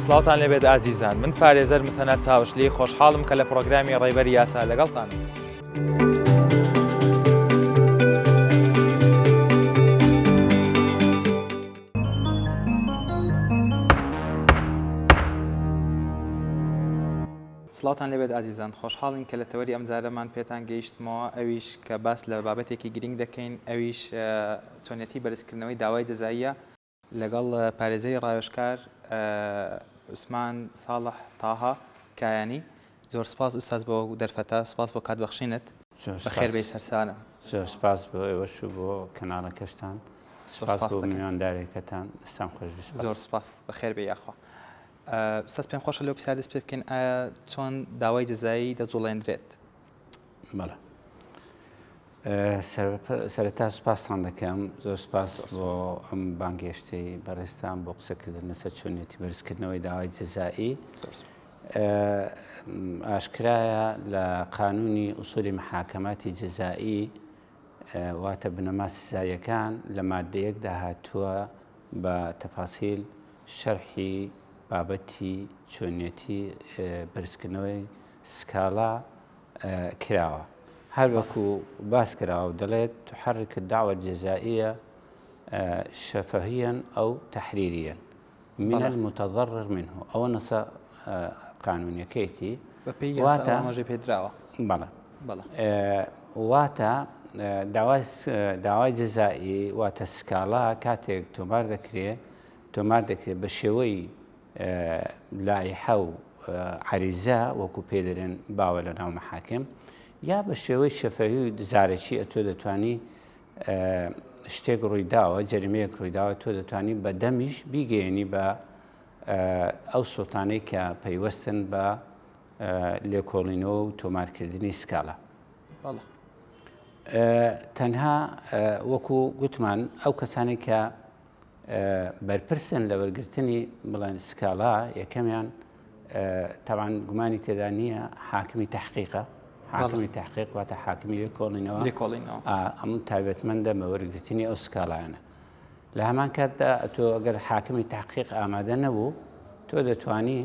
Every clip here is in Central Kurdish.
سڵاوتان لێبێت ئازیزان، من پارێزەر متەنە چاوشلی خۆشحاڵم کە لە پرۆگرامی ڕێبەری یاسا لەگەڵتانم. سڵاوتان لێبێت ئازیزان، خۆشحاڵین کە لە تەوەری ئەم جارەمان پێتان گەیشتمەوە، ئەویش کە باس لە بابەتێکی گرنگ دەکەین، ئەویش چۆنیەتی بەرزکردنەوەی داوای جەزاییە لەگەڵ پارێزەری ڕاوێژکار عوسمان ساڵح تاها کایانی. زۆر سپاس ئوستاز بۆ دەرفەتە، سپاس بۆ کاتبەخشینت، بەخێر بێی سەرسانم. زۆر سپاس بۆ ئێوەش و بۆ کەناڵەکەشتان، سپاس بۆ میواندارێکەکان، دەستان خۆشویست. زۆر سپاس، بەخێر بێ یاخوا. ئوستاز پێم خۆشە لەو پرسیار دەست پێ بکەین، ئایا چۆن داوای جەزایی دەجوڵێندرێت؟ بەڵێ، سەرەتا سوپاسان دەکەم، زۆر سپاس بۆ ئەم بانگێشتەی بەڕێستان بۆ قسەکردن لەسەر چۆنیەتی بەرزکردنەوەی داوای جەزایی. ئاشکرایە لە قانونی ئوسولی محاکەماتی جەزایی واتە بنەما سزاییەکان لە مادەیەکدا هاتووە بە تەفاسیل شەرحی بابەتی چۆنیەتی بەرزکردنەوەی سکاڵا کراوە. هەر وەکو باس کراوە دەڵێت تحرك الدعوة الجزائية شفهيا أو تحريريا من المتضرر منه أو نص قانونية كيتي واتا واتا داوای جەزایی واتە سکاڵا کاتێک تۆمار دەکرێت بە شێوەی لایحە و عەریزە وەکو پێدەرێن باوە لە ناو مەحاکم، یا بە شێوەی شەفەهی و دزارەکی ئەتۆ دەتوانی شتێک ڕوویداوە، جەریمەیەک ڕوویداوە، تۆ دەتوانی بە دەمیش بیگەێنی بە ئەو سوڵتانەی کە پەیوەستن بە لێکۆڵینەوە و تۆمارکردنی سکاڵا. تەنها وەکو گوتمان ئەو کەسانی کە بەرپرسن لە وەرگرتنی بڵێن سکاڵا، یەکەمیان تەبعاً گومانی تێدا نییە حاکمی تەحقیقە، حاکمی تحقیق واتە حاکمی لێکۆڵینەوە ئەمن تایبەتمەندە بە وەرگرتنی ئەو سکاڵایانە. لە هەمان کاتدا تۆ ئەگەر حاکمی تحقیق ئامادە نەبوو، تۆ دەتوانی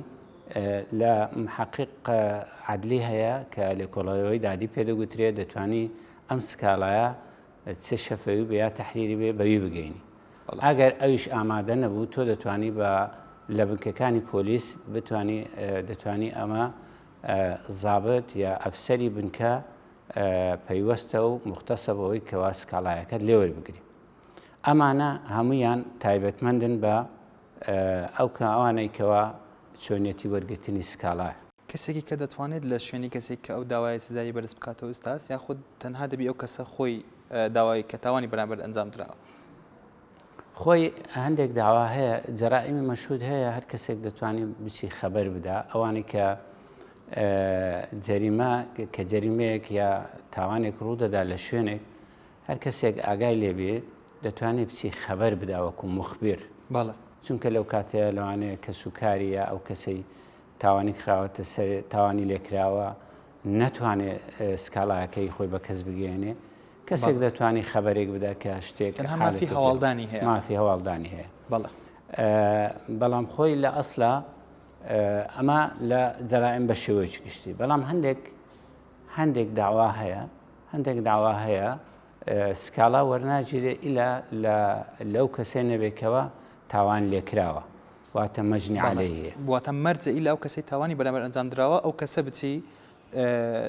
لە محقق عەدلی هەیە کە لێکۆڵەوەی دادی پێدەگوترێت، دەتوانی ئەم سکاڵایە چه شەفەوی بە یا تەحریری بێ بەوی بگەینی. ئەگەر ئەویش ئامادە نەبوو، تۆ دەتوانی بە لە بنکەکانی پۆلیس دەتوانی ئەمە زابط یا ئەفسەری بنکە پەیوەستە و مختصە بەوەی کەوا سکاڵایەکەت لێ وەربگری. ئەمانە هەمویان تایبەتمەندن بە ئەوانەی کەوا چۆنیەتی وەرگرتنی سکاڵایە. کەسێکی کە دەتوانێت لە شوێنی کەسێک کە ئەو داوای سزایی بەرز بکاتەوە ئوستاز، یاخود تەنها دەبی ئەو کەسە خۆی داوای کە تاوانی بەرامبەر ئەنجام درراوە؟ خۆی هەندێک داوا هەیە، جەرائیمی مەشهود هەیە، هەر کەسێک دەتوانێت بچی خەبەر بدا. ئەوانی کە جەریمە کە جەریمەیەک یا تاوانێک ڕوودەدا لە شوێنێک، هەر کەسێک ئاگای لێبێ دەتوانێت بچی خەبەر بدا وەکو مخبیر. چونکە لەو کاتەیە لەوانەیە کە سوکاریە ئەو کەسەی تاوانی کراوەتە سەر تاوانی لێکراوە نەتوانێت سکاڵایەکەی خۆی بە کەس بگەێنێ، کەسێک دەتوانی خەبەرێک بدا کە شتێک مافی هەواڵدانی هەیە، مافی هەواڵدانی هەیە. بەڵام خۆی لە ئەسڵا ئەمە لە جەرائیم بە شێوەیەکی گشتی. بەڵام هەندێک داوا هەیە سکاڵا وەرناگیرێ ئیلا لەو کەسێ نەبێکەوە تاوان لێکراوە، واتە مەجنی عەلەیهەیە، واتە مەرجە ئیلا ئەو کەسەی تاوانی بەرامبەر ئەنجام درراوە ئەو کەسە بچی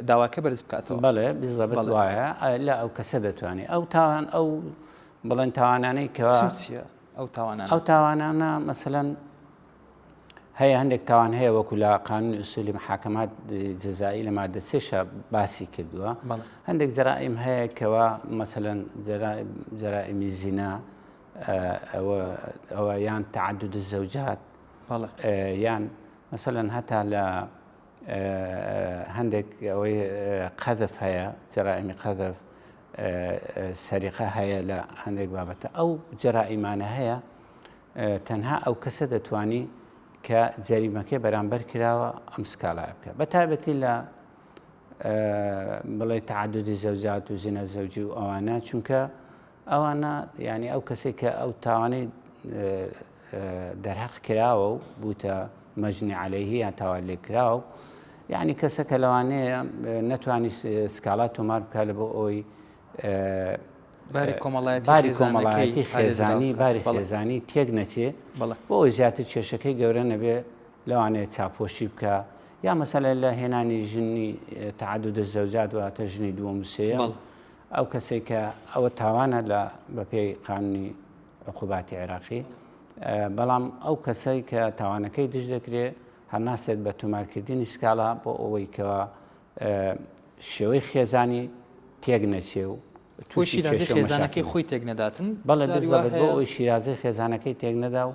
داواکە بەرز بکاتەوە. بەڵێ بزەبت وایە لە ئەو کەسە دەتوانێت ئەو تاوان ئەو بڵێن تاوانانەی کەوا ئەو تاوانانە مەسەلەن هەیە، هەندێک تاوان هەیە وەکو لە قانونی ئوسولی محاکەمات جەزایی لە مادە 3 باسی کردووە. هەندێک جەرائیم هەیە کەوا مەسەلەن جەرائیمی زینا، ئەوە یان تعدد الزەوجات، یان مەسەلەن هەتا لە هەندێک ئەوەی قەذف هەیە، جەرائیمی قەذف، سەریقە هەیە لە هەندێک بابەتە. ئەو جەرائیمانە هەیە، تەنها ئەو کەسە دەتوانی کە جەریمەکەی بەرامبەر کراوە ئەم سکاڵایە بکە، بە تایبەتی لە بڵێ تعددی زەوجات و زینە زەوجی و ئەوانە، چونکە ئەوانە یعنی ئەو کەسێک کە ئەو تاوانەی دەرهەق کراوە و بووتە مجني عليه یا تاوان لێ کراوە یعنی کەسەکە لەوانەیە نەتوانی سکاڵات تۆمار بکات لە بۆ ئەوی باری کۆمەڵایەتی خێزانی باری خێزانی تێک نەچێ بۆ ئەوی زیاتر کێشەکەی گەورە نەبێ لەوانەیە چاپۆشی بکە یا مەسەلە لە هێنانی ژنی تعدد الزەوجات واتە ژنی دووەم و سێیەم ئەو کەسێک کە ئەوە تاوانە لە بەپێی قانونی عقوباتی عێراقی بەڵام ئەو کەسەی کە تاوانەکەی دژ دەکرێت هەرناسێت بە تۆمارکردنی سکاڵا بۆ ئەوەی کەەوە شێوەی خێزانی تێک نەچێ و تووشی خێزانەکەی خۆی تێک نەداتن بەڵێ بۆ ئەوی شیرازەی خێزانەکەی تێک نەدا و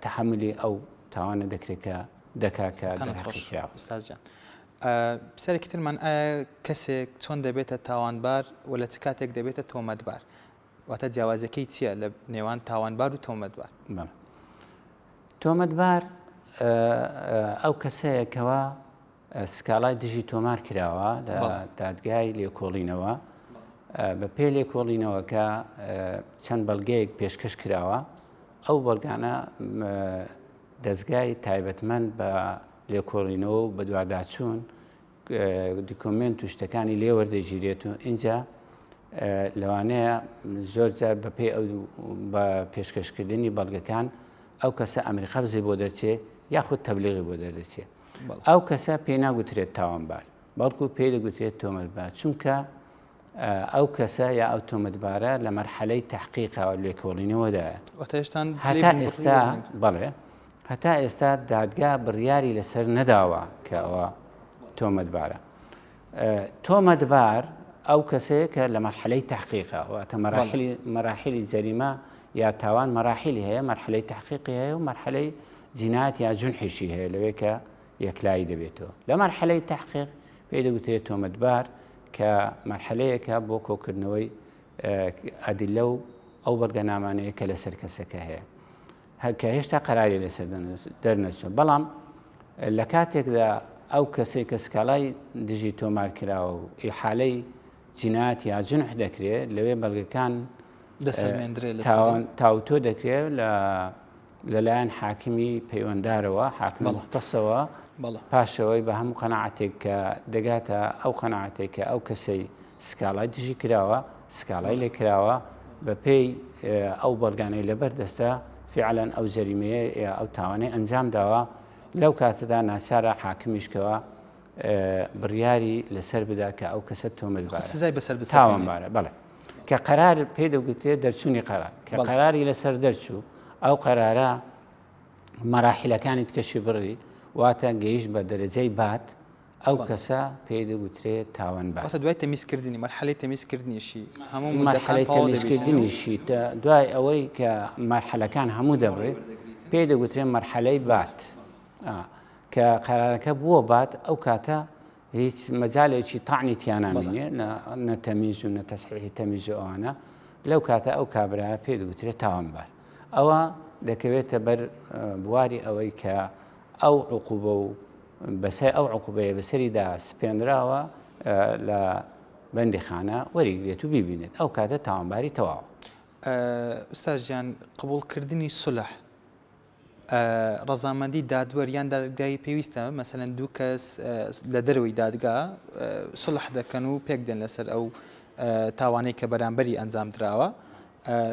تەحملی ئەو تاوانە دەکرێت کە دەکاکە ئستاژیان سەرێکی ترمان کەسێک چۆن دەبێتە تاوانبار و لە چ کاتێک دەبێتە تۆمەتبار واتە جیاوازەکەی چییە لە نێوان تاوانبار و تۆمەتبار تۆمەتبار ئەو کەسەیەکەوە سکاڵای دژی تۆمار کراوە لە دادگای لێکۆڵینەوە بە پێ لێکۆڵینەوەکە چەند بەڵگەیەک پێشکەش کراوە ئەو بەڵگانە دەستگای تایبەتمەند بە لێکۆڵینەوە و بە دوواداچوون دیکۆمنت و شتەکانی لێ وەردەگیرێت و اینجا لەوانەیە زۆر جار بەپێ ئەو بە پێشکەشکردنی بەڵگەکان ئەو کەسە ئەمری قەبزی بۆ دەرچێ یاخود تەبلیغی بۆ دەردەچێت ئەو کەسە پێی ناگوترێت تاوانبار بەڵکو پێی دەگوترێت تۆمەتبار چونکە ئەو کەسە یا ئەو تۆمەتبارە لە مەرحەلەی تەحقیقەوە لێکۆڵینەوەدایە هەتا ئێستا بەڵێ هەتا ئێستا دادگا بڕیاری لەسەر نەداوە کە ئەوە تۆمەتبارە تۆمەتبار ئەو کەسەیە کە لە مەرحەلەی تەحقیقە واتە مەراحلی جەریمە یا تاوان مەراحلی هەیە مەرحەلەی تەحقیقی هەیە و مەرحەلەی جینایەت یا جونحیشی هەیە لەوێ کە یەکلایی دەبێتەوە لە مەرحەلەی تەحقیق پێی دەگوترێت تۆمەتبار کە مەرحەلەیەکە بۆ کۆکردنەوەی ئەدلە و ئەو بەڵگەنامانەیە کە لەسەر کەسەکە هەیە کە هێشتا قەراری لەسەر دەرنەچوە بەڵام لە کاتێکدا ئەو کەسێک کە سکاڵای دژی تۆمار کراوە و ئیحالەی جینایەت یا جونح دەکرێت لەوێ بەڵگەکان تاوتۆ دەکرێت لەلایەن حاکمی پەیوەنددارەوە حاکمی مختصەوە پاشەوەی بە هەموو قەناعەتێک کە دەگاتە ئەو قەناعەتێک کە ئەو کەسەی سکاڵای دژی کراوە سکاڵای لێ کراوە بە پێی ئەو بەڵگانەی لەبەردەستە فعلا ئەو جەریمەیە یا ئەو تاوانەی ئەنجام داوە لەو کاتەدا ناچارە حاکمیشکەوە بڕیاری لەسەر بدا کە ئەو کەسە تۆمەتبارە تاوانبارە بەڵێ کە قەرار پێ دەگوترێت دەرچوونی قەرار کە قەراری لەسەر دەرچوو ئەو قەرارە مەراحلەکانی تکەشی بڕی واتە گەیشت بە دەرەجەی بات ئەو کەسە پێی دەگوترێت تاوانبار دوای تەمیزکردنی مەرحەلەی تەمیزکردنیشی هەموو مەرحەلەی تەمیزکردنیشی دوای ئەوەی کە مەرحەلەکان هەموو دەبڕێت پێی دەگوترێت مەرحەلەی بات کە قەرارەکە بووە بات ئەو کاتە هیچ مەجالێکی تاعنی تیانامینێ نەتەمیز و نەتەسحیحی تەمیز و ئەوانە لەو کاتە ئەو کابرایە پێی دەگوترێت تاوانبار ئەوە دەکەوێتە بەر بواری ئەوەی کە ئەو عقوبە و بەسەر ئەو عقوبەیە بەسەریدا سپێنراوە لە بەندیخانە وەریگرێت و بیبینێت ئەو کاتە تاوانباری تەواو. ئوستاژیان قبولکردنی سولح ڕەزامەندی دادوەریان دادگایی پێویستە مەسەلەن دوو کەس لە دەروی دادگا سولح دەکەن و پێک دێن لەسەر ئەو تاوانەی کە بەرامبەری ئەنجام درراوە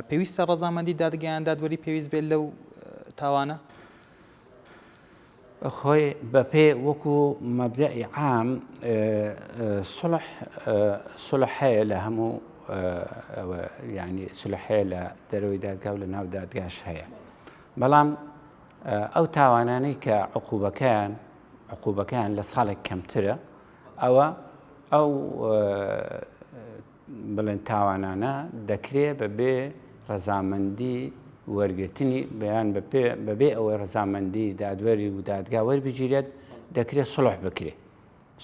پێویستە ڕەزامەندی دادگایان دادوەری پێویست بێت لەو تاوانە خۆی بەپێ وەکو مەبدەئی عام سولح هەیە لە هەموو ینی سولح هەیە لە دەرەوەی دادگا و لە ناو دادگاش هەیە بەڵام ئەو تاوانانەی کە عقوبەکان لە ساڵێک کەمترە ئەوە ئەو بڵێن تاوانانە دەکرێت بەبێ ڕەزامەندی وەرگرتنی بەیان بەبێ ئەوەی ڕەزامەندی دادوەری و دادگا وەربگیرێت دەکرێت سڵح بکرێت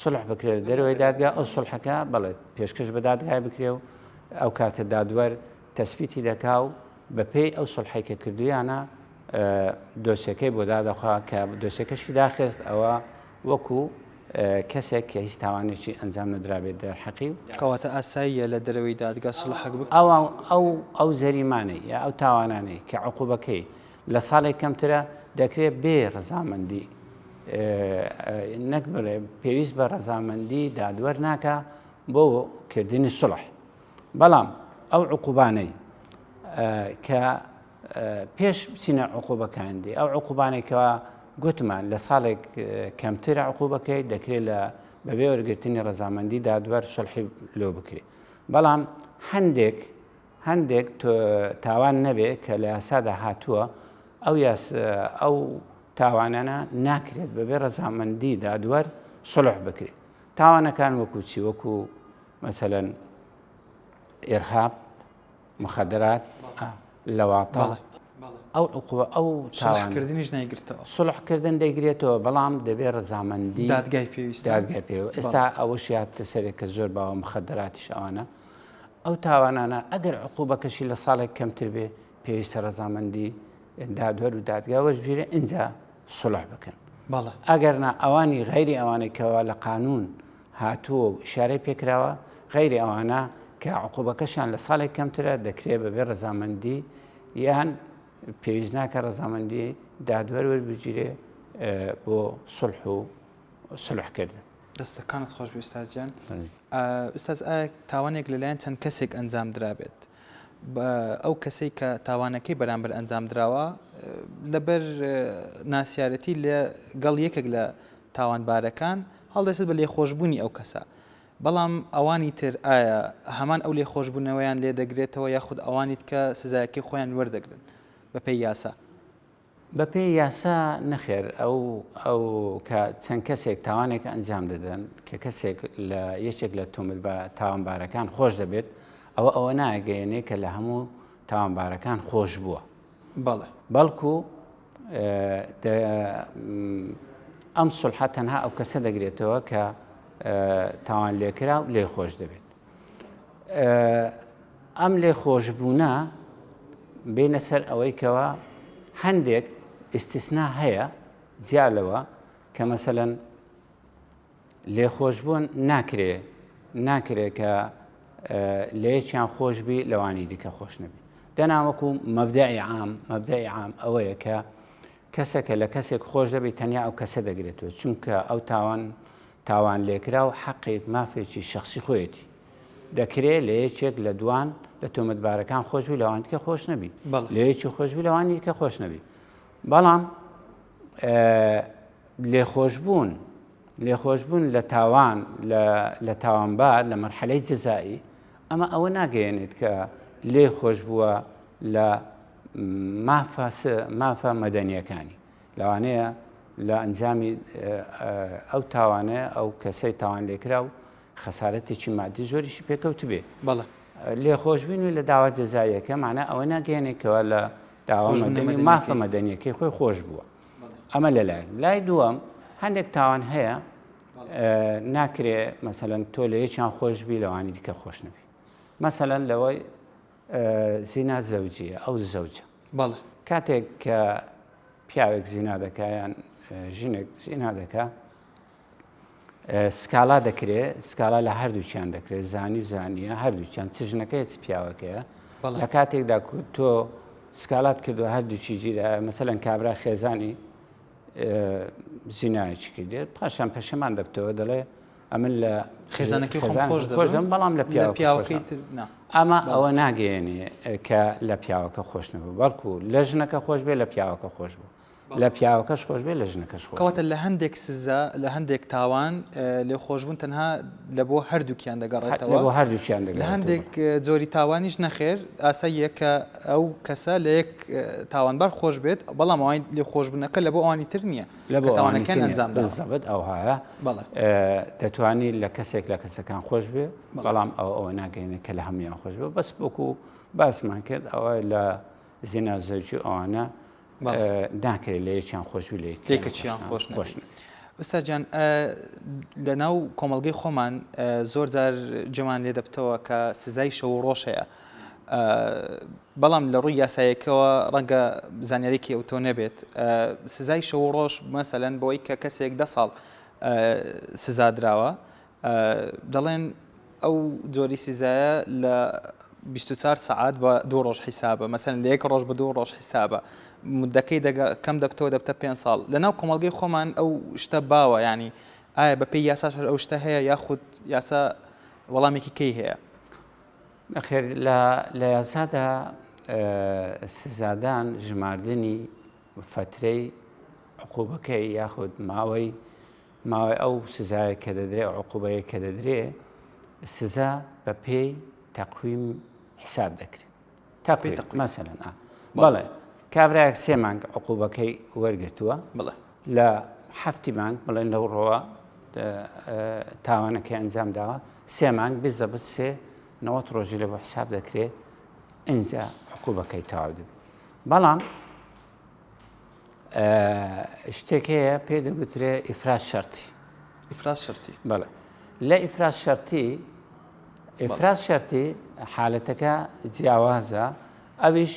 سڵح بکرێت دەرەوەی دادگا ئەو سڵحەکە بەڵێت پێشکەش بە دادگای بکرێ و ئەو کاتە دادوەر تەسبیتی دەکا و بەپێی ئەو سڵحی کە کردویانە دۆسیەکەی بۆ دادەخوا کە دۆسیەکەشی داخست ئەوە وەکو کەسێک کە هیچ تاوانێکی ئەنجام نەدرابێت دەرحەقی و کەواتە ئاساییە لە دەرەوەی دادگا سڵحەک بکە ئەو زەریمانەی یا ئەو تاوانانەی کە عقوبەکەی لە ساڵێک کەمترە دەکرێت بێ ڕەزامەندی نەک بڵێ پێویست بە ڕەزامەندی دادوەر ناکە بۆ کردنی سڵح. بەڵام ئەو عقوبانەی کە پێش بچینە عقوبەکاندی ئەو عقوبانێکەوە گوتمان لە ساڵێک کەمترە عقوبەکەی دەکرێت لە بەبێ وەرگرتنی ڕەزامەندی دادوەر سڵحی لۆ بکرێت. بەڵام هەندێک تاوان نەبێ کە لە یاسادا هاتووە ئەو تاوانانە ناکرێت بەبێ ڕەزامەندی دادوەر سڵح بکرێت. تاوانەکان وەکو چی؟ وەکو مەسەلەن ئێرهاب، مخەدرات، لەواتە ئەو عقوبە ئەو سڵحکردنیش نایگرێتەوە. سڵحکردن دەیگرێتەوە بەڵام دەبێت ڕەزامەندی دادگای پێویست دادگای پێوە. ئێستا ئەوەش یادتە سەرێک کە زۆر باوە مخەدراتیش ئەوانە ئەو تاوانانە ئەگەر عقوبەکەشی لە ساڵێک کەمتر بێ پێویستە ڕەزامەندی دادوەر و دادگا وەرگێڕێ ئینجا سڵح بکەن. ئەگەرنا ئەوانی غەیری ئەوانێکەوە لە قانون هاتووە و ئیشارەی پێکراوە غەیری ئەوانە کە عقوبەکەشیان لە ساڵێک کەمترە دەکرێت بەبێ ڕەزامەندی یان پێویست ناکە ڕەزامەندی دادوەر وەربگیرێ بۆ سڵح و سڵحکردن. دەستەکانت خۆش بێ ئوستاذ. ئوستاذ ئایا تاوانێک لەلایەن چەند کەسێک ئەنجام درابێت ئەو کەسەی کە تاوانەکەی بەرامبەر ئەنجام درراوە لەبەر ناسیارەتی لەگەڵ یەکێک لە تاوانبارەکان هەڵدەستێت بە لێخۆشببوونی ئەو کەسە، بەڵام ئەوانی تر ئایا هەمان ئەو لێخۆشببوونەوەیان لێ دەگرێتەوە یاخود ئەوانیت کە سزایەکی خۆیان وەردەگرن بەپێی یاسا؟ بەپێی یاسا نەخێر ئەو کە چەند کەسێک تاوانێک ئەنجام دەدەن کە کەسێک لە یەکێک لە تاوانبارەکان خۆش دەبێت ئەوە ناگەیەنێ کە لە هەموو تاوانبارەکان خۆش بووە. بەڵکو ئەم سڵحە تەنها ئەو کەسە دەگرێتەوە کە تاوان لێکرا و لێ خۆش دەبێت. ئەم لێ خۆشبوونە بینە سەر ئەوەی کەوە هەندێک ئیستیسنا هەیە جیالەوە کە مەسەلەن لێخۆشبوون ناکرێت کە لەیەکیان خۆشبی لەوانی دیکە خۆش نەبی. دەناوەکو مەبدەئی عام ئەوەیە کە کەسێکە لە کەسێک خۆش دەبێت تەنیا ئەو کەسە دەگرێتەوە، چونکە ئەو تاوان لێکرا و حەقی مافێکی شخصی خۆیەتی دەکرێت لە یەکێک لە دوان لە تۆمەتبارەکان خۆشبی لەوانی کە خۆش نەبی، لە یەکی خۆشبی لەوانی کە خۆش نەبی. بەڵام لێخۆشبوون لە تاوانبار لە مەرحەلەی جەزایی ئەمە ئەوە ناگەیەنێت کە لێ خۆش بووە لە مافە مەدەنیەکانی، لەوانەیە لە ئەنجامی ئەو تاوانەیە ئەو کەسەی تاوان لێکرا و خەسارەتێکی مادی زۆریشی پێکەوت بێ. لێخۆشببینی لە داوا جەزاییەکە معنە ئەوە ناگەیەنێکەوە لە داوا مەدەنی مافە مەدەنیەکەی خۆی خۆش بووە. ئەمە لەلایەن لای دووەم هەندێک تاوان هەیە ناکرێت مەسەلەن تۆ لە یەکیان خۆشبی لەوانی دیکە خۆش نەبی. مەسەلەن لەوەی زینا زەوجیە ئەو زەوجە کاتێک کە پیاوێک زینا دەکا یان ژنێک زینا دەکا سکالا دەکرێت، سکالا لە هەردووچیان دەکرێت، زانی و زانیە هەردووچیان چ ژنەکەی چ پیاوەکەیە. لە کاتێکدا تۆ سکالات کردو هەردووچی ژیرە مەسەلەن کابرا خێزانی زینایەکی کردێت پاشان پەشەمان دەبتەوە دەڵێ ئەمن لە خێزانەکەی خۆش دەم بەڵام لە پیاوەکەی ئەمە ئەوە ناگەیەنێ کە لە پیاوەکە خۆش نەبوو، بەڵکو لە ژنەکە خۆش بێ لە پیاوەکە خۆش بوو، لە پیاوەکەش خۆش بێ لە ژنەکەش خۆش. کەواتە لە هەندێک سزا لە هەندێک تاوان لێ خۆشبوون تەنها لە بۆ هەردووکیان دەگەڕێتەوە، بۆ هەردووچیان دەگەڕێت. لە هەندێک جۆری تاوانیش نەخێر ئاساییە کە ئەو کەسە لە یەک تاوانبار خۆش بێت، بەڵام ئەوان لێ خۆشبوونەکە لە بۆ ئەوانی تر نییە لە بۆ تاوانەکان ئەنجام دەزەبێت. ئەو هایە دەتوانێت لە کەسێک لە کەسەکان خۆش بێ، بەڵام ئەوە ناگەینێت کە لە هەمویان خۆش بێ. بەس وەکو باسمان کرد ئەوە لە زینا زەوجی ئەوانە ناکرێت لە یەکیان خۆشوی لە یەکێکیان خۆش. ئوستاذ جان لە ناو کۆمەڵگەی خۆمان زۆر جار جێمان لێ دەبتەوە کە سزای شەو و ڕۆژ هەیە، بەڵام لە ڕووی یاسایەکەوە ڕەنگە زانیاریکی ئەوتۆ نەبێت. سزای شەو و ڕۆژ مەسەلەن بۆی کە کەسێک 10 ساڵ سزا دراوە دەڵێن ئەو جۆری سزایە لە 24 ساعات بە 2 ڕۆژ حیسابە مەسەن لە 1 ڕۆژ بە 2 ڕۆژ حیسابە مدەکەی کەم دەبتەوە دەبتە 5 ساڵ لەناو کۆمەڵگەی خۆمان ئەو شتە باوە ینی ئایا بە پێی یاساش ئەو شتە هەیە یاخود یاسا وەڵامێکی کەی هەیە نەخێر لە یاسادا سزادان ژماردنی فترەی عقوبەکەی یاخود ماوەی ئەو سزایە کە دەدرێ عقوبەیە کە دەدرێ سزا بە پێی تەقویم حساب دەکرێت تەقویم مەسەلەن بەڵێ کابراایەک 3 مانگ عقوبەکەی وەرگرتووە بڵێ لە 7 مانگ بڵێن لەو ڕۆوە تاوانەکەی ئەنجام داوە 3 مانگ بزەبت 90 ڕۆژی لە بۆ حساب دەکرێت ئینجا عقوبەکەی تەواو دەبێت بەڵام شتێک هەیە پێ دەگوترێ ئیفراز شەرتی بەڵێ لە ئیفراز شەرتی حالەتەکە جیاوازە ئەویش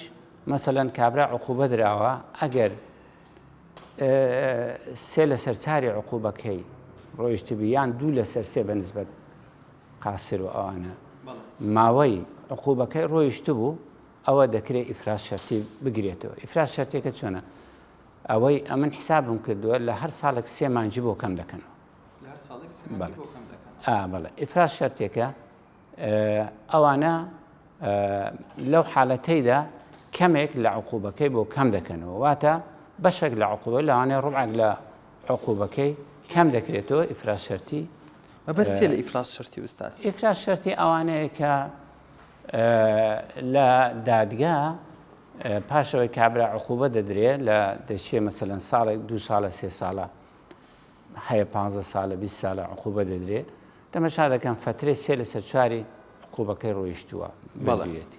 مەسەلەن کابرا عقوبە دراوە ئەگەر 3 لە سەرچاری عقوبەکەی ڕۆیشتبی یان 2 لە سەر 3 بەنسبەت قاسر و ئەوانە ماوەی عقوبەکەی ڕۆیشت بوو ئەوە دەکرێت ئیفراز شەرتی بگرێتەوە ئیفراز شەرتێکە چۆنە ئەوەی ئەمن حسابم کردووە لە هەر ساڵێک 3 مانجی بۆ کەم دەکەنەوە بەڵێ ئیفراز شەرتێکە ئەوانە لەو حالەتەیدا کەمێک لە عقوبەکەی بۆ کەم دەکەنەوە واتە بەشێک لە عقوبە لەوانەیە ڕوبعێک لە عقوبەکەی کەم دەکرێتەوە ئیفراز شەرتی بەس چێ لە ئیفراز شەرتی ئوستاز ئیفراز شەرتی ئەوانەیە کە لە دادگا پاشەوەی کابرا عقوبە دەدرێت لە دەچێ مەسەلەن ساڵێک 2 ساڵە 3 ساڵە هەیە 15 ساڵە 20 ساڵە عقوبە دەدرێت تەمەشا دەکەم فترەی 3 لە سەر 4 عقوبەکەی ڕۆیشتووە بەڵێتی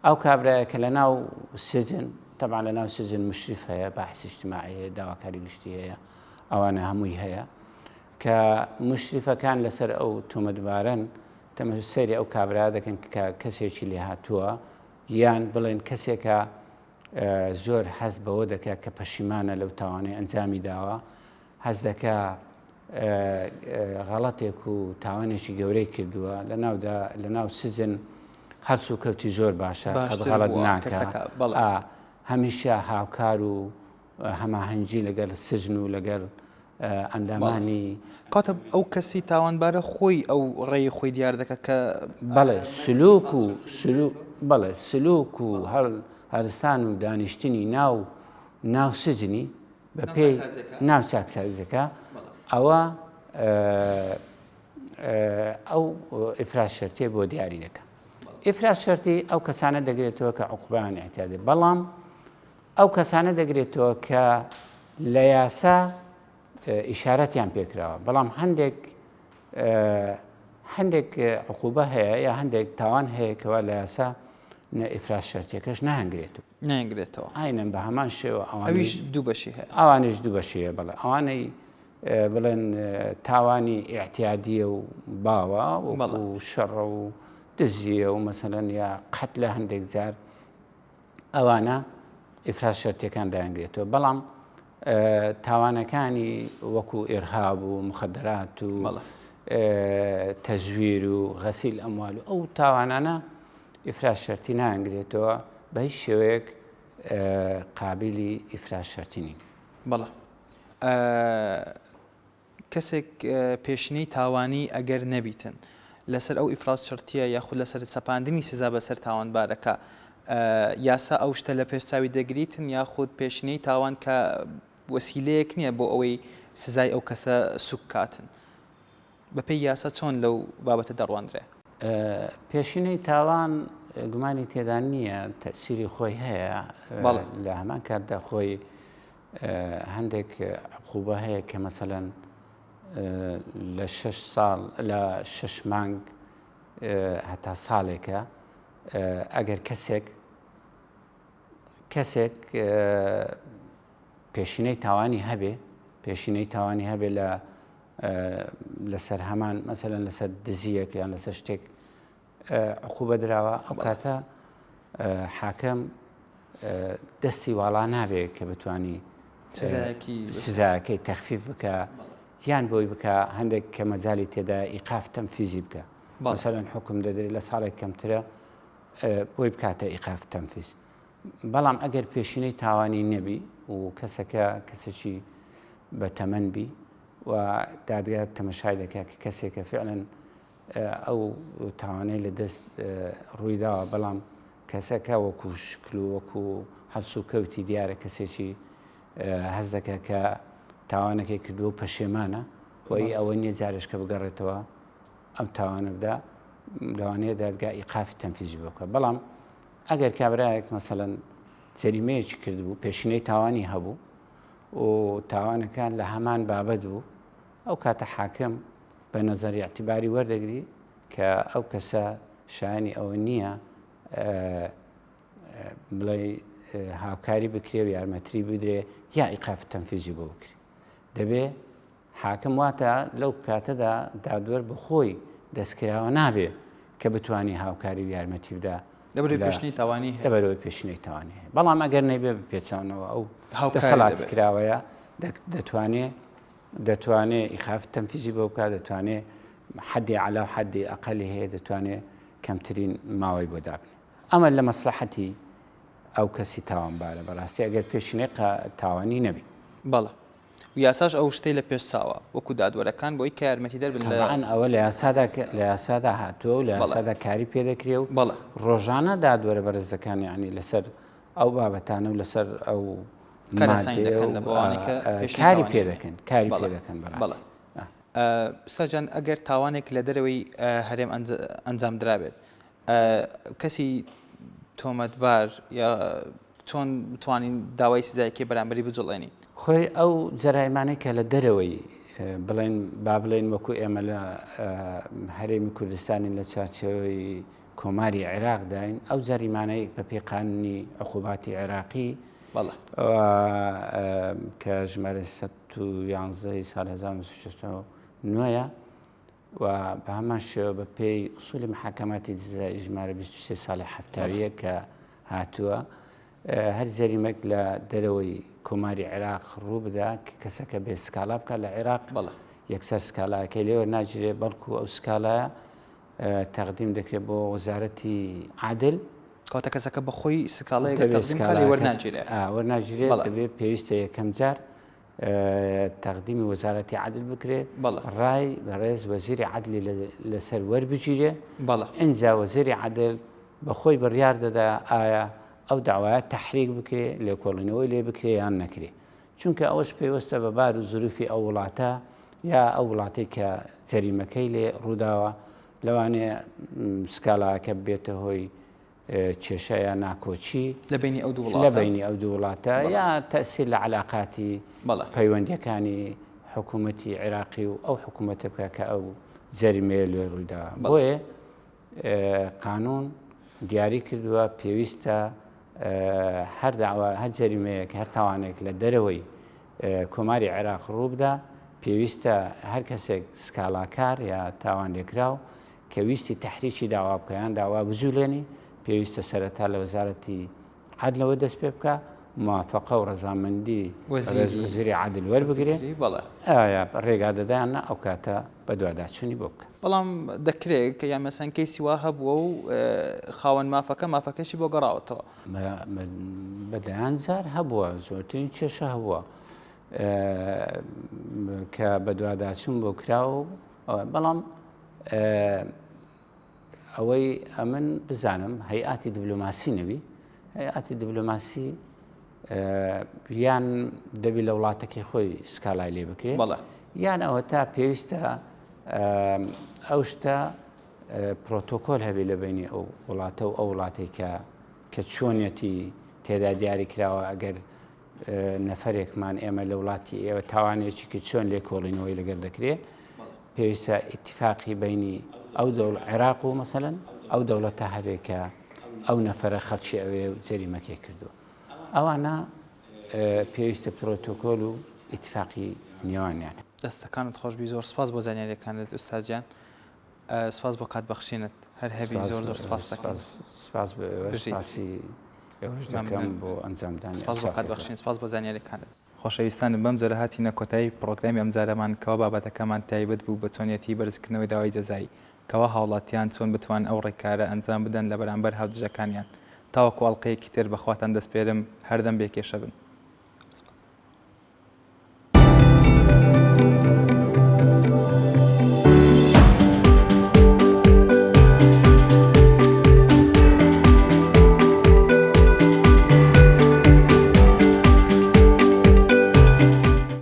ئەو کابراایە کە لە ناو سجن طبعا لە ناو سجن مشرف هەیە بەحث اجتماعی هەیە داواکاری گشتی هەیە ئەوانە هەمووی هەیە کە مشرفەکان لەسەر ئەو تۆمەتبارن تەمە سەیری ئەو کابرا دەکەن کە کەسێکی لێ هاتووە یان بڵێن کەسێکە زۆر حەز بەوە دەکات کە پەشیمانە لەو تاوانەی ئەنجامی داوە حەز دەکا غەڵەتێک و تاوانێکی گەورەی کردووە لە ناو سجن هەرس و کەوتی زۆر باشە غەڵەت ناکات هەمیشە هاوکار و هەماهەنگی لەگەڵ سجن و لەگەڵ ئەندامانی کاتە ئەو کەسی تاوانبارە خۆی ئەو ڕێی خۆی دیار دەکات کە بەڵێ سلوک و هەرستان و دانیشتنی ناو سجنی بە پێی ناو چاکسازەکە ئەوە ئەو ئیفراز شەرتیە بۆ دیاری دەکەم ئیفراز شەرتی ئەو کەسانە دەگرێتەوە کە عقوبەیان ئەحتیاجێ بەڵام ئەو کەسانە دەگرێتەوە کە لە یاسا ئیشارەتیان پێکراوە بەڵام هەندێک عقوبە هەیە یا هەندێک تاوان هەیە کەوا لە یاسا ئیفراز شەرتیەکەش نەهێنگرێتەوە ئاینەن بە هەمان شێوە ئەویش دوو بەشی هەیە ئەوانش دوو بەشیە بڵێ ئەوانەی بڵێن تاوانی ئیحتیادیە و باوە و شەڕە و دزیە و مەسەلەن یا قەت لە هەندێک جار ئەوانە ئیفراز شەرتیەکان دایانگرێتەوە بەڵام تاوانەکانی وەکو ئێرهاب و مخدرات و تەزویر و غەسیل ئەموال و ئەو تاوانانە ئیفراز شەرتی نایانگرێتەوە بە هیچ شێوەیەک قابلی ئیفراز شەرتی نین بەڵێ کەسێک پێشنەی تاوانی ئەگەر نەبیتن لەسەر ئەو ئیفراز شەرتیە یاخود لەسەر سەپاندنی سزا بەسەر تاوانبارەکە یاسا ئەو شتە لە پێشچاوی دەگریتن یاخود پێشنەی تاوان کە وەسیلەیەک نییە بۆ ئەوەی سزای ئەو کەسە سوک کاتن بەپێی یاسا چۆن لەو بابەتە دەڕواندرێ پێشینەی تاوان گومانی تێدا نییە تەسیری خۆی هەیە لە هەمان کاتدا خۆی هەندێک عقوبە هەیە کە مەسەلەن لە 6 ساڵ لە 6 مانگ هەتا ساڵێکە ئەگەر کەسێک پێشینەی تاوانی هەبێ لەسەر هەمان مەسەلەن لەسەر دزیەک یان لەسەر شتێک عقوبە دراوە ئەو کاتە حاکەم دەستی واڵا نابێت کە بتوانی سزایەکەی تەخفیف بکە یان بۆی بکە هەندێک کە مەجای تێدا ئیقاف تەنفیزی بکە مەسەلەن حکم دەدرێت لە ساڵێک کەمترە بۆی بکاتە ئیقاف تەنفیس. بەڵام ئەگەر پێشینەی تاوانی نەبی و کەسەکە کەسێکی بە تەمەن بی و دادگا تەمەشای دەکات کە کەسێکە فعلاً ئەو تاوانەی لە دەست ڕوویداوە، بەڵام کەسەکە وەکو شکل و وەکو هەڵس و کەوتی دیارە کەسێکی هەز دەکات کە تاوانەکەی کردووە و پەشێمانە وی ئەوە نییە جارشکە بگەڕێتەوە ئەم تاوانە بدا لەوانەیە دادگا ئیقافی تەنفیزی بکە. بەڵام ئەگەر کابراایەک مەسەڵەن جەریمەیەکی کردبوو پێشینەی تاوانی هەبوو و تاوانەکان لە هەمان بابەت بوو، ئەو کاتە حاکم بە نەزەری اعتیباری وەردەگری کە ئەو کەسە شایانی ئەوە نییە بڵێ هاوکاری بکرێ و یارمەتری بدرێ یا ئیقاف تەنفیزی بۆ بکرێ. دەبێ حاکم واتە لەو کاتەدا دادوەر بەخۆی دەستکراوە نابێ کە بتوانانی هاوکاری و یارمەتی بدا دەبێت پێشنی تاوانی دەبەرەوەی پێشنەی تاوانی هەیە. بەڵام ئەگەر نەبێ بپێچانەوە ئەو دەسەڵاتی کراوەیە دەتوانێت ئیقاف تەنفیزی بۆ بکات، دەتوانێت حەدی عەلا و حەدی ئەقەلی هەیە، دەتوانێت کەمترین ماوەی بۆ دابنێ. ئەمە لە مەسلحەتی ئەو کەسی تاوانبارە بەڕاستی ئەگەر پێشینەی تاوانی نەبی. بەڵێ یاساش ئەو شتەی لە پێشچاوە وەکو دادوەرەکان بۆی کە یارمەتی دەربن طبعاً ئەوە لە یاسادا هاتووە و لە یاسادا کاری پێدەکرێ و ڕۆژانە دادوەرە بەرزەکان یعنی لەسەر ئەو بابەتانە و لەسەر ئەو کاری پێدەکەن بەڕاستی. ئستاجان ئەگەر تاوانێک لە دەرەوەی هەرێم ئەنجام درابێت، کەسی تۆمەتبار یا چۆن بتوانین داوای سزایەکی بەرامبەری بجوڵێنین؟ خۆی ئەو جەرایمانەی کە لە دەرەوەی بڵێن با بڵێن وەکو ئێمە لە هەرێمی کوردستانی لە چارچەوەی کۆماری عێراق داین، ئەو جەریمانەی بە پێقانونی عقوباتی عێراقی کە ژمارە 111 ساڵ 1969 و بە هەمان شێوە بە پێی ئوسولی محاکەماتی جزایی ژمارە 23 ساڵی هەفتاویە کە هاتووە، هەر جەریمەک لە دەرەوەی کۆماری عێراق ڕوو بدا کە کەسەکە بێ سکالا بکات لە عێراق یەکسەر سکالایەکەی لێوە ناگیرێ، بەڵکو ئەو سکالایە تەقدیم دەکرێت بۆ وەزارەتی عادل. کەواتە کەسەکە بەخۆی سکاڵەیەک وەرناگیرێت دەبێت پێویستە یەکەم جار تەقدیمی وەزارەتی عادل بکرێت، ڕای بەڕێز وەزیری عادلی لەسەر وەربگیرێ، ئینجا وەزیری عادل بەخۆی بڕیار دەدا ئایا ئەو داوایە تەحریک بکرێ لێکۆڵینەوەی لێ بکرێ یان نەکرێ، چونکە ئەوەش پێوەستە بە بار و زروفی ئەو وڵاتە یا ئەو وڵاتی کە جەریمەکەی لێ ڕووداوە لەوانەیە سکالاکە بێتە هۆی کێشە یا ناکۆچی لە بینی ئەو دوو وڵاتە یا تەسیر لە عەلاقاتی پەیوەندیەکانی حکوومەتی عێراقی و ئەو حکوومەتە بکە کە ئەو جەریمەیە لێ ڕوویداوە. بۆیە قانون دیاری کردووە پێویستە هەر جەریمەیەک هەر تاوانێک لە دەرەوەی کۆماری عێراق ڕوو بدا، پێویستە هەر کەسێک سکاڵاکار یا تاوان لێکراو کە ویستی تەحریکی داوا بکەیان داوا بجوولێنی، پێویستە سەرەتا لە وەزارەتی عادلەوە دەست پێ بکە، موافقە و ڕەزامەندی وەزیری عادل وەربگرێ، ئایا ڕێگا دەدایانە ئەو کاتە بە دوواداچوونی بۆ بکە. بەڵام دەکرێت کە یان مەسەن کەیسی وا هەبووە و خاوەن مافەکەشی بۆ گەڕاوەتەوە بەلایەن جار هەبووە، زۆرترین کێشە هەبووە کە بە دوواداچوون بۆ کراوە. بەڵام ئەوەی ئەمن بزانم هەیئاتی دیبلۆماسی نەبی، هەیئاتی دیبلۆماسی یان دەبی لە وڵاتەکەی خۆی سکالای لێ بکرێت، یان ئەوە تا پێویستە ئەو شتە پرۆتۆکۆل هەبێ لە بینی ئەو وڵاتە و ئەو وڵاتی کە چۆنیەتی تێدا دیاری کراوە. ئەگەر نەفرێکمان ئێمە لە وڵاتی ئێوە تاوانێکی کرد چۆن لێکۆڵینەوەی لەگەڵ دەکرێت، پێویستە ئیتیفاقی بینی ئەو عێراق و مەسەلەن ئەو دەوڵەتە هەبێ کە ئەو نەفرە خەڵکی ئەوێ و جەریمەکەی کردووە. ئەوانە پێویستە پرۆتۆکۆل و ئیتیفاقی نێوانیان. دەستەکانت خۆشبی، زۆر سپاس بۆ زانیاریەکانت ئوستاجیان، سپاس بۆ کات بەخشینت، هەر هەبی زۆر سپاس دەکەم. سپاس بۆ ئێوەشی ئێوەش دەکەم بۆ ئەنجامدانی. سپاس بۆ کات بەخشین، سپاس بۆ زانیاریەکانت. خۆشەویستانم بەم جۆرە هاتینە کۆتایی پرۆگرامی ئەم جارەمان کەەوە بابەتەکەمان تایبەت بوو بە چۆنیەتی بەرزکردنەوەی داوای جەزایی. کەوا هاوڵاتیان چۆن بتوان ئەو ڕێکارە ئەنجام بدەن لە بەرامبەر هاودژەکانیان تاوەکو ئەڵلقەیەکی تر بەخواتان دەست پێرم هەردەم بێکێشە بن.